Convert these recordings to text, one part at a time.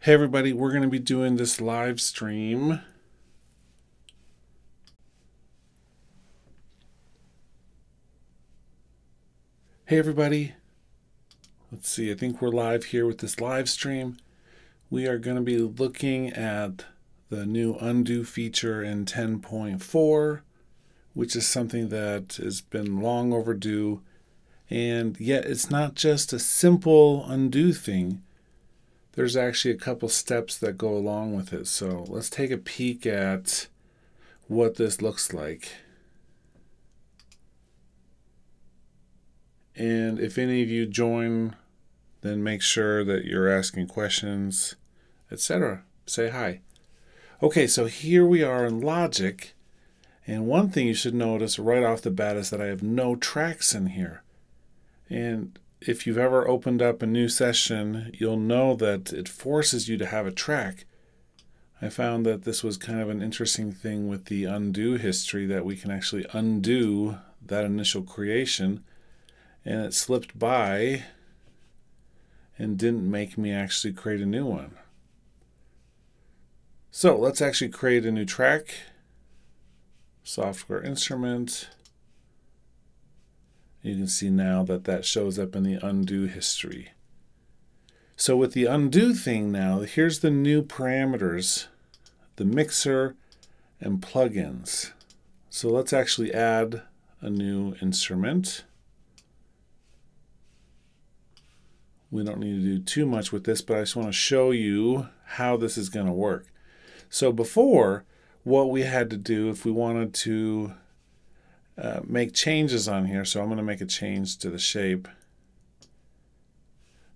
Hey everybody, we're going to be doing this live stream. Hey everybody, let's see, I think we're live here with this live stream. We are going to be looking at the new undo feature in 10.4, which is something that has been long overdue, and yet it's not just a simple undo thing. There's actually a couple steps that go along with it. So let's take a peek at what this looks like. And if any of you join, then make sure that you're asking questions, etc. Say hi. Okay, so here we are in Logic. And one thing you should notice right off the bat is that I have no tracks in here. And if you've ever opened up a new session, you'll know that it forces you to have a track. I found that this was kind of an interesting thing with the undo history, that we can actually undo that initial creation, and it slipped by and didn't make me actually create a new one. So let's actually create a new track. Software instrument. You can see now that that shows up in the undo history. So with the undo thing now, here's the new parameters, the mixer and plugins. So let's actually add a new instrument. We don't need to do too much with this, but I just want to show you how this is going to work. So before, what we had to do if we wanted to make changes on here, so I'm going to make a change to the shape.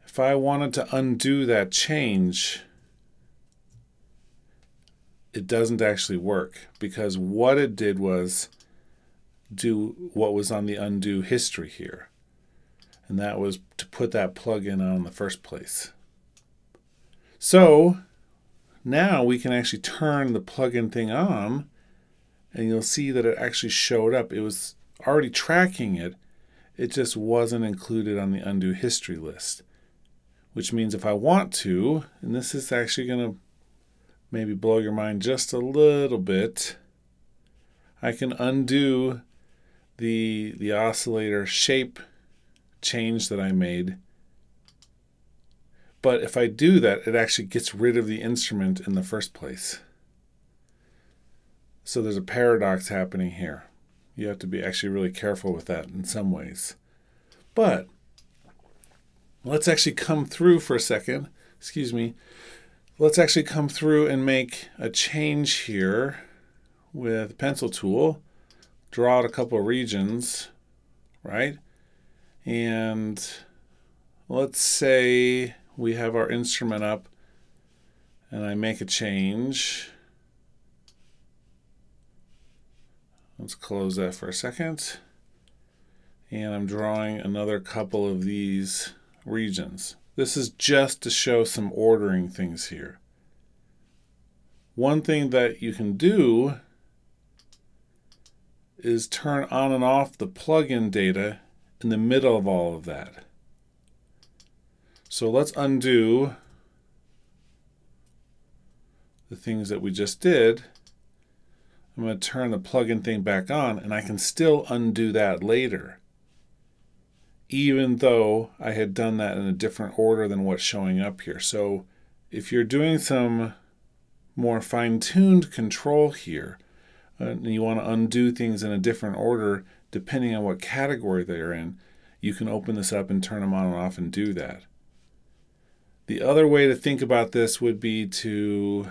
If I wanted to undo that change, it doesn't actually work, because what it did was do what was on the undo history here, and that was to put that plugin on in the first place. So now we can actually turn the plugin thing on, and you'll see that it actually showed up. It was already tracking it. It just wasn't included on the undo history list. Which means if I want to, and this is actually going to maybe blow your mind just a little bit, I can undo the oscillator shape change that I made. But if I do that, it actually gets rid of the instrument in the first place. So there's a paradox happening here. You have to be actually really careful with that in some ways. But let's actually come through for a second. Excuse me. Let's actually come through and make a change here with the pencil tool. Draw out a couple of regions, right? And let's say we have our instrument up and I make a change. Let's close that for a second. And I'm drawing another couple of these regions. This is just to show some ordering things here. One thing that you can do is turn on and off the plugin data in the middle of all of that. So let's undo the things that we just did. I'm going to turn the plugin thing back on, and I can still undo that later, even though I had done that in a different order than what's showing up here. So if you're doing some more fine-tuned control here, and you want to undo things in a different order depending on what category they're in, you can open this up and turn them on and off and do that. The other way to think about this would be to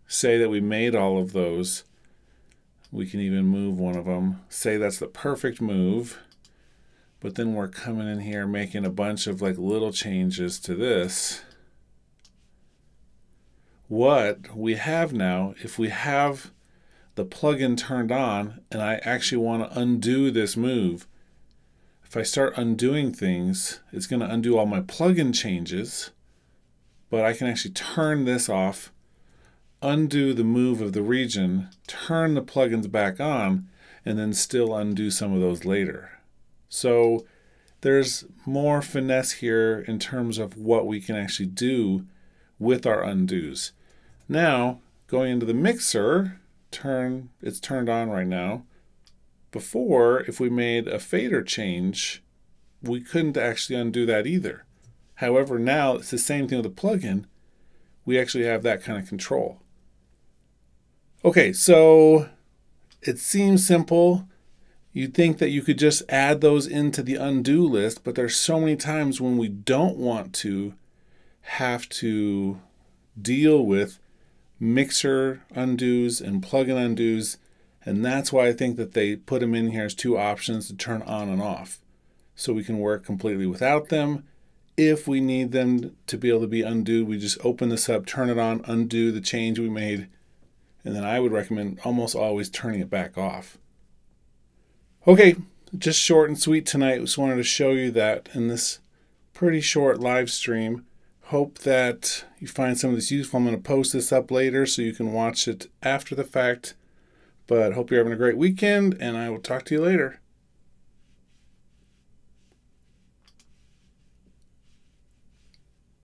say that we made all of those. We can even move one of them. Say that's the perfect move. But then we're coming in here making a bunch of like little changes to this. What we have now, if we have the plugin turned on and I actually want to undo this move, if I start undoing things, it's going to undo all my plugin changes, but I can actually turn this off, undo the move of the region, turn the plugins back on, and then still undo some of those later. So there's more finesse here in terms of what we can actually do with our undos. Now, going into the mixer, it's turned on right now. Before, if we made a fader change, we couldn't actually undo that either. However, now it's the same thing with the plugin. We actually have that kind of control. Okay, so it seems simple. You'd think that you could just add those into the undo list, but there's so many times when we don't want to have to deal with mixer undos and plugin undos, and that's why I think that they put them in here as two options to turn on and off, so we can work completely without them. If we need them to be able to be undone, we just open this up, turn it on, undo the change we made, and then I would recommend almost always turning it back off. Okay, just short and sweet tonight. Just wanted to show you that in this pretty short live stream. Hope that you find some of this useful. I'm going to post this up later so you can watch it after the fact. But hope you're having a great weekend, and I will talk to you later.